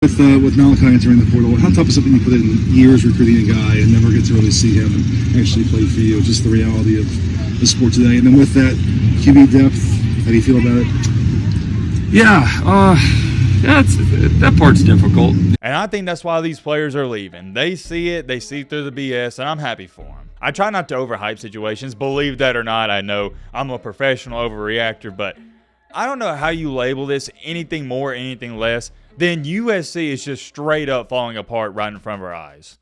With Malachi entering the portal, how tough is something you put in years recruiting a guy and never get to really see him actually play for you? Just the reality of the sport today. And then with that QB depth, how do you feel about it? Yeah, that part's difficult. And I think that's why these players are leaving. They see it, they see through the BS, and I'm happy for them. I try not to overhype situations. Believe that or not, I know I'm a professional overreactor, but I don't know how you label this anything more, anything less than USC is just straight up falling apart right in front of our eyes.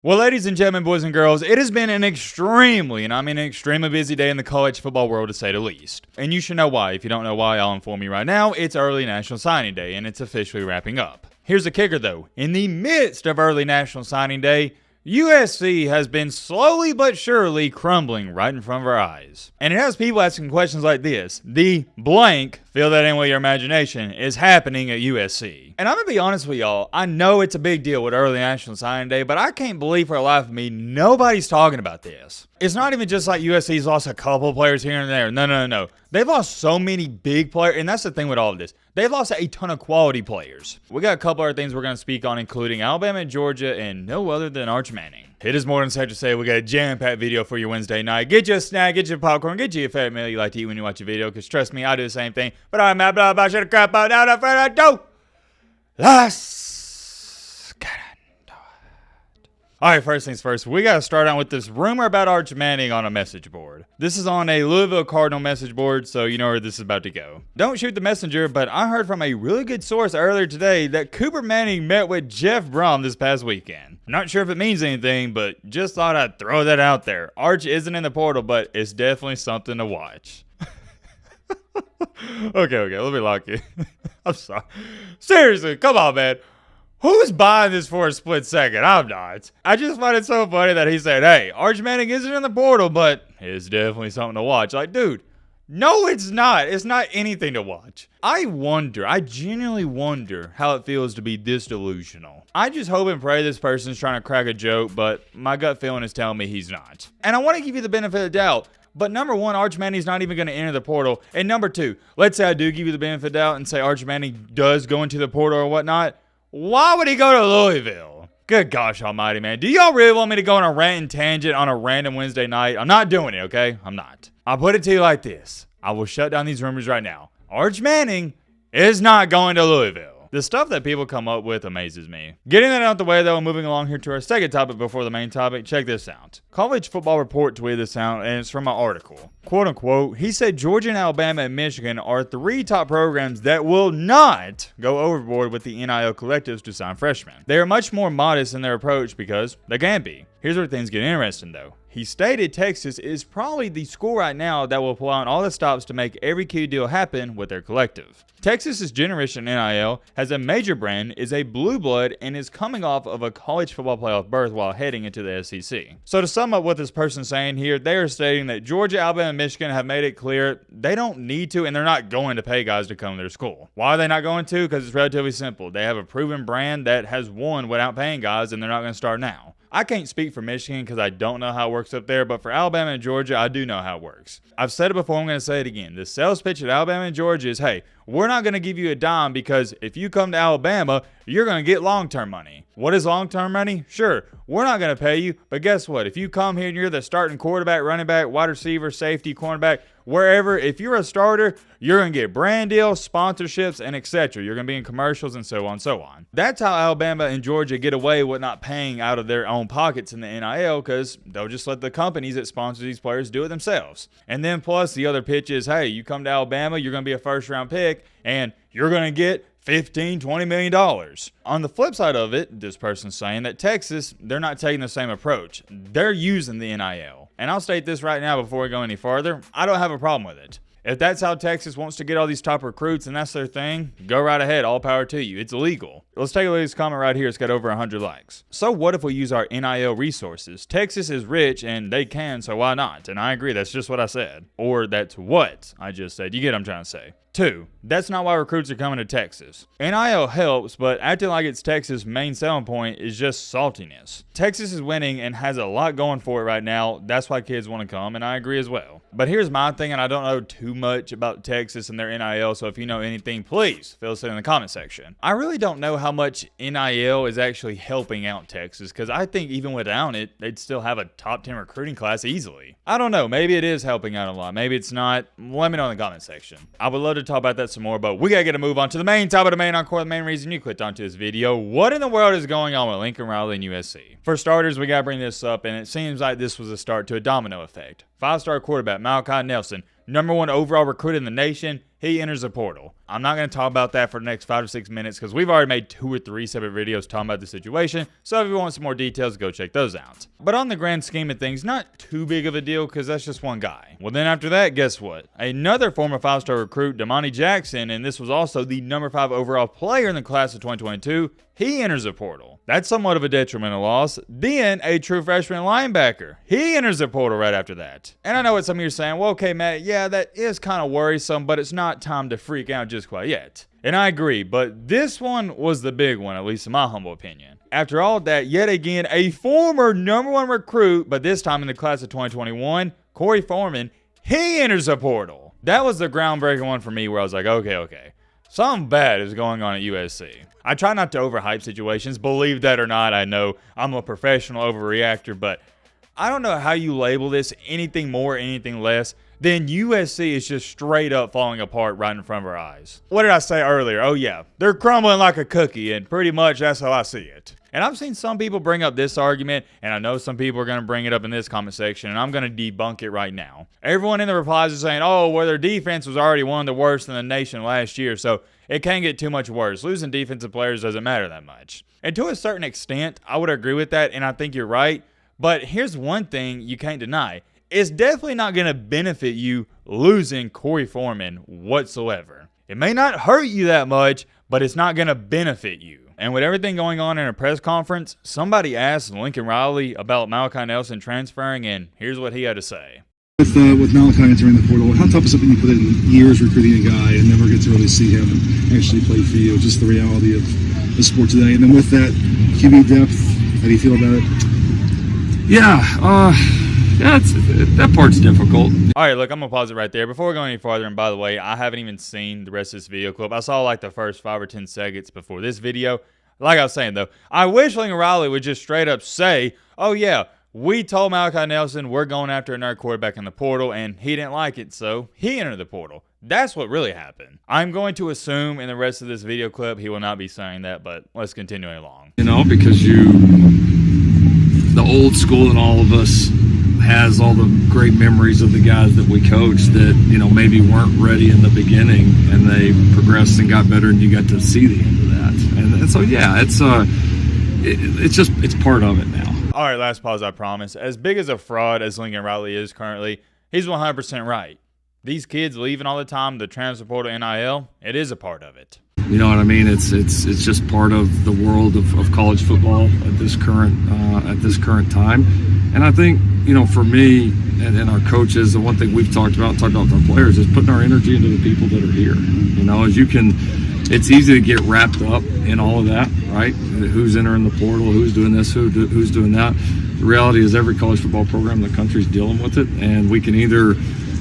Well, ladies and gentlemen, boys and girls, it has been an extremely, and I mean extremely busy day in the college football world, to say the least. And you should know why. If you don't know why, I'll inform you right now. It's early National Signing Day, and it's officially wrapping up. Here's the kicker, though. In the midst of early National Signing Day, USC has been slowly but surely crumbling right in front of our eyes. And it has people asking questions like this. The blank, fill that in with your imagination, is happening at USC. And I'm going to be honest with y'all, I know it's a big deal with early National Signing Day, but I can't believe for the life of me nobody's talking about this. It's not even just like USC's lost a couple players here and there. No. They've lost so many big players, and that's the thing with all of this. They've lost a ton of quality players. We got a couple other things we're going to speak on, including Alabama and Georgia, and no other than Arch Manning. It is more than safe to say we got a jam-packed video for your Wednesday night. Get you a snack, get you a popcorn, get you a favorite meal you like to eat when you watch a video, because trust me, I do the same thing. But I'm not blah, blah, shut the crap out, now I'm afraid I do. Let's get into it. All right, first things first, we got to start out with this rumor about Arch Manning on a message board. This is on a Louisville Cardinal message board, so you know where this is about to go. Don't shoot the messenger, but I heard from a really good source earlier today that Cooper Manning met with Jeff Brom this past weekend. I'm not sure if it means anything, but just thought I'd throw that out there. Arch isn't in the portal, but it's definitely something to watch. Okay, let me lock it. I'm sorry. Seriously, come on, man. Who's buying this for a split second? I'm not. I just find it so funny that he said, hey, Arch Manning isn't in the portal, but it's definitely something to watch. Like, dude, no, it's not. It's not anything to watch. I genuinely wonder how it feels to be this delusional. I just hope and pray this person's trying to crack a joke, but my gut feeling is telling me he's not. And I want to give you the benefit of the doubt. But number one, Arch Manning's not even going to enter the portal. And number two, let's say I do give you the benefit of the doubt and say Arch Manning does go into the portal or whatnot. Why would he go to Louisville? Good gosh almighty, man. Do y'all really want me to go on a rant and tangent on a random Wednesday night? I'm not doing it, okay? I'm not. I'll put it to you like this. I will shut down these rumors right now. Arch Manning is not going to Louisville. The stuff that people come up with amazes me. Getting that out the way, though, moving along here to our second topic before the main topic, check this out. College Football Report tweeted this out, and it's from an article. Quote unquote, he said Georgia and Alabama and Michigan are three top programs that will not go overboard with the NIL collectives to sign freshmen. They are much more modest in their approach because they can be. Here's where things get interesting, though. He stated Texas is probably the school right now that will pull out all the stops to make every key deal happen with their collective. Texas is generous in NIL, has a major brand, is a blue blood, and is coming off of a college football playoff berth while heading into the SEC. So to sum up what this person's saying here, they are stating that Georgia, Alabama, and Michigan have made it clear they don't need to and they're not going to pay guys to come to their school. Why are they not going to? Because it's relatively simple. They have a proven brand that has won without paying guys, and they're not going to start now. I can't speak for Michigan because I don't know how it works up there, but for Alabama and Georgia, I do know how it works. I've said it before, I'm going to say it again. The sales pitch at Alabama and Georgia is, hey, we're not going to give you a dime because if you come to Alabama, you're going to get long-term money. What is long-term money? Sure, we're not going to pay you, but guess what? If you come here and you're the starting quarterback, running back, wide receiver, safety, cornerback, wherever, if you're a starter, you're going to get brand deals, sponsorships, and etc. You're going to be in commercials and so on and so on. That's how Alabama and Georgia get away with not paying out of their own pockets in the NIL because they'll just let the companies that sponsor these players do it themselves. And then plus the other pitch is, hey, you come to Alabama, you're going to be a first-round pick, and you're going to get $15-20 million. On the flip side of it, this person's saying that Texas, they're not taking the same approach. They're using the NIL. And I'll state this right now before we go any farther. I don't have a problem with it. If that's how Texas wants to get all these top recruits and that's their thing, go right ahead. All power to you. It's illegal. Let's take a look at this comment right here. It's got over 100 likes. So what if we use our NIL resources? Texas is rich and they can, so why not? And I agree. That's just what I said. Or that's what I just said. You get what I'm trying to say. 2, that's not why recruits are coming to Texas. NIL helps, but acting like it's Texas' main selling point is just saltiness. Texas is winning and has a lot going for it right now. That's why kids want to come, and I agree as well. But here's my thing, and I don't know too much about Texas and their NIL, so if you know anything, please fill us in the comment section. I really don't know how much NIL is actually helping out Texas, because I think even without it, they'd still have a top 10 recruiting class easily. I don't know. Maybe it is helping out a lot. Maybe it's not. Let me know in the comment section. I would love to talk about that some more, but we got to get a move on to the main topic of the main encore, the main reason you clicked onto this video. What in the world is going on with Lincoln Riley and USC? For starters, we got to bring this up, and it seems like this was a start to a domino effect. Five-star quarterback Malachi Nelson, #1 overall recruit in the nation, he enters the portal. I'm not going to talk about that for the next 5 to 6 minutes because we've already made 2 or 3 separate videos talking about the situation, so if you want some more details, go check those out. But on the grand scheme of things, not too big of a deal because that's just one guy. Well, then after that, guess what? Another former 5-star recruit, Damani Jackson, and this was also the #5 overall player in the class of 2022, he enters the portal. That's somewhat of a detrimental loss. Then a true freshman linebacker, he enters the portal right after that. And I know what some of you are saying, well, okay, Matt, yeah, that is kind of worrisome, but it's not time to freak out just quite yet. And I agree, but this one was the big one, at least in my humble opinion. After all that, yet again, a former #1 recruit, but this time in the class of 2021, Corey Foreman, he enters the portal. That was the groundbreaking one for me where I was like, okay. Something bad is going on at USC. I try not to overhype situations, believe that or not. I know I'm a professional overreactor, but I don't know how you label this anything more, anything less than USC is just straight up falling apart right in front of our eyes. What did I say earlier? Oh yeah, they're crumbling like a cookie, and pretty much that's how I see it. And I've seen some people bring up this argument, and I know some people are going to bring it up in this comment section, and I'm going to debunk it right now. Everyone in the replies is saying, oh, well, their defense was already one of the worst in the nation last year, so it can't get too much worse. Losing defensive players doesn't matter that much. And to a certain extent, I would agree with that, and I think you're right. But here's one thing you can't deny. It's definitely not going to benefit you losing Corey Foreman whatsoever. It may not hurt you that much, but it's not going to benefit you. And with everything going on in a press conference, somebody asked Lincoln Riley about Malachi Nelson transferring, and here's what he had to say. With Malachi entering the portal, how tough is it when you put in years recruiting a guy and never get to really see him actually play for you? Just the reality of the sport today. And then with that QB depth, how do you feel about it? Yeah, that part's difficult. All right, look, I'm going to pause it right there. Before we go any farther, and by the way, I haven't even seen the rest of this video clip. I saw like the first 5 or 10 seconds before this video. Like I was saying, though, I wish Lincoln Riley would just straight up say, oh, yeah, we told Malachi Nelson we're going after another quarterback in the portal, and he didn't like it, so he entered the portal. That's what really happened. I'm going to assume in the rest of this video clip he will not be saying that, but let's continue along. You know, because the old school in all of us has all the great memories of the guys that we coached that, you know, maybe weren't ready in the beginning and they progressed and got better and you got to see the end of that. And so, yeah, it's part of it now. All right, last pause, I promise. As big as a fraud as Lincoln Riley is currently, he's 100% right. These kids leaving all the time, the transfer portal, NIL, it is a part of it. You know what I mean? It's just part of the world of college football at this current time. And I think, you know, for me and our coaches, the one thing we've talked about with our players is putting our energy into the people that are here. You know, it's easy to get wrapped up in all of that, right? Who's entering the portal, who's doing this, who's doing that. The reality is every college football program in the country is dealing with it, and we can either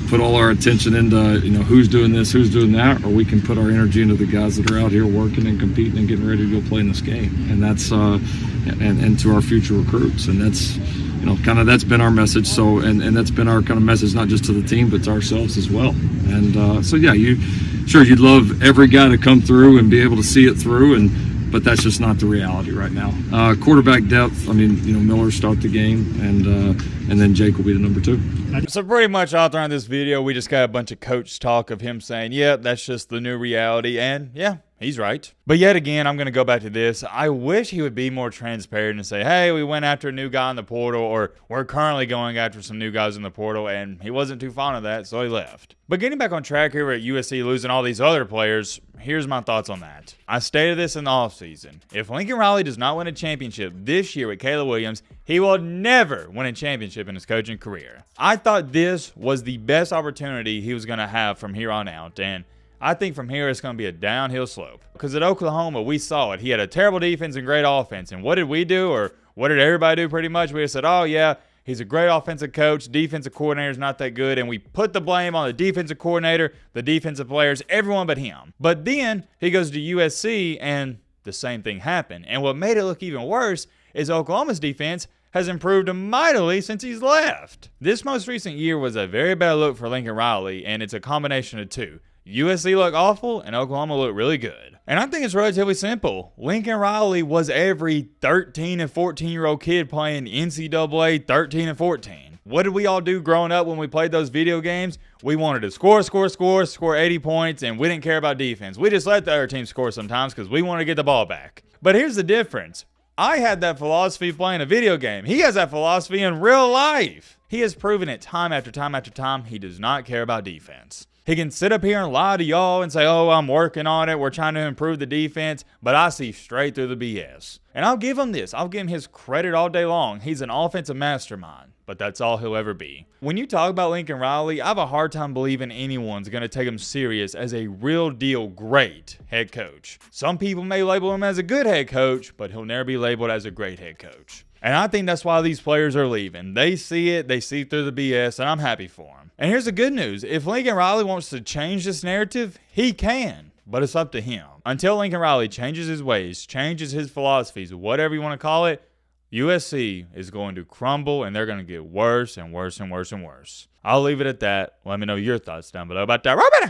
put all our attention into, you know, who's doing this, who's doing that, or we can put our energy into the guys that are out here working and competing and getting ready to go play in this game. And that's and to our future recruits. And that's, you know, kind of that's been our message. So and that's been our kind of message, not just to the team but to ourselves as well. And so yeah, you'd love every guy to come through and be able to see it through, but that's just not the reality right now. Quarterback depth, I mean, you know, Miller start the game, and then Jake will be the number 2. So pretty much all throughout this video, we just got a bunch of coach talk of him saying, yeah, that's just the new reality. And yeah, he's right. But yet again, I'm going to go back to this. I wish he would be more transparent and say, hey, we went after a new guy in the portal, or we're currently going after some new guys in the portal. And he wasn't too fond of that, so he left. But getting back on track here at USC losing all these other players, here's my thoughts on that. I stated this in the offseason. If Lincoln Riley does not win a championship this year with Caleb Williams, he will never win a championship in his coaching career. I thought this was the best opportunity he was going to have from here on out, and I think from here it's going to be a downhill slope. Because at Oklahoma, we saw it. He had a terrible defense and great offense, and what did we do, or what did everybody do pretty much? We just said, oh yeah, He's a great offensive coach. Defensive coordinator's not that good, and we put the blame on the defensive coordinator, the defensive players, everyone but him. But then he goes to USC, and the same thing happened. And what made it look even worse is Oklahoma's defense has improved mightily since he's left. This most recent year was a very bad look for Lincoln Riley, and it's a combination of two. USC looked awful, and Oklahoma looked really good. And I think it's relatively simple. Lincoln Riley was every 13 and 14-year-old kid playing NCAA 13 and 14. What did we all do growing up when we played those video games? We wanted to score 80 points, and we didn't care about defense. We just let the other team score sometimes because we wanted to get the ball back. But here's the difference. I had that philosophy playing a video game. He has that philosophy in real life. He has proven it time after time after time. He does not care about defense. He can sit up here and lie to y'all and say, oh, I'm working on it. We're trying to improve the defense. But I see straight through the BS. And I'll give him this. I'll give him his credit all day long. He's an offensive mastermind. But that's all he'll ever be. When you talk about Lincoln Riley, I have a hard time believing anyone's going to take him serious as a real deal great head coach. Some people may label him as a good head coach, but he'll never be labeled as a great head coach. And I think that's why these players are leaving. They see it, they see through the BS, and I'm happy for them. And here's the good news. If Lincoln Riley wants to change this narrative, he can. But it's up to him. Until Lincoln Riley changes his ways, changes his philosophies, whatever you want to call it, USC is going to crumble, and they're going to get worse and worse and worse and worse. I'll leave it at that. Let me know your thoughts down below about that.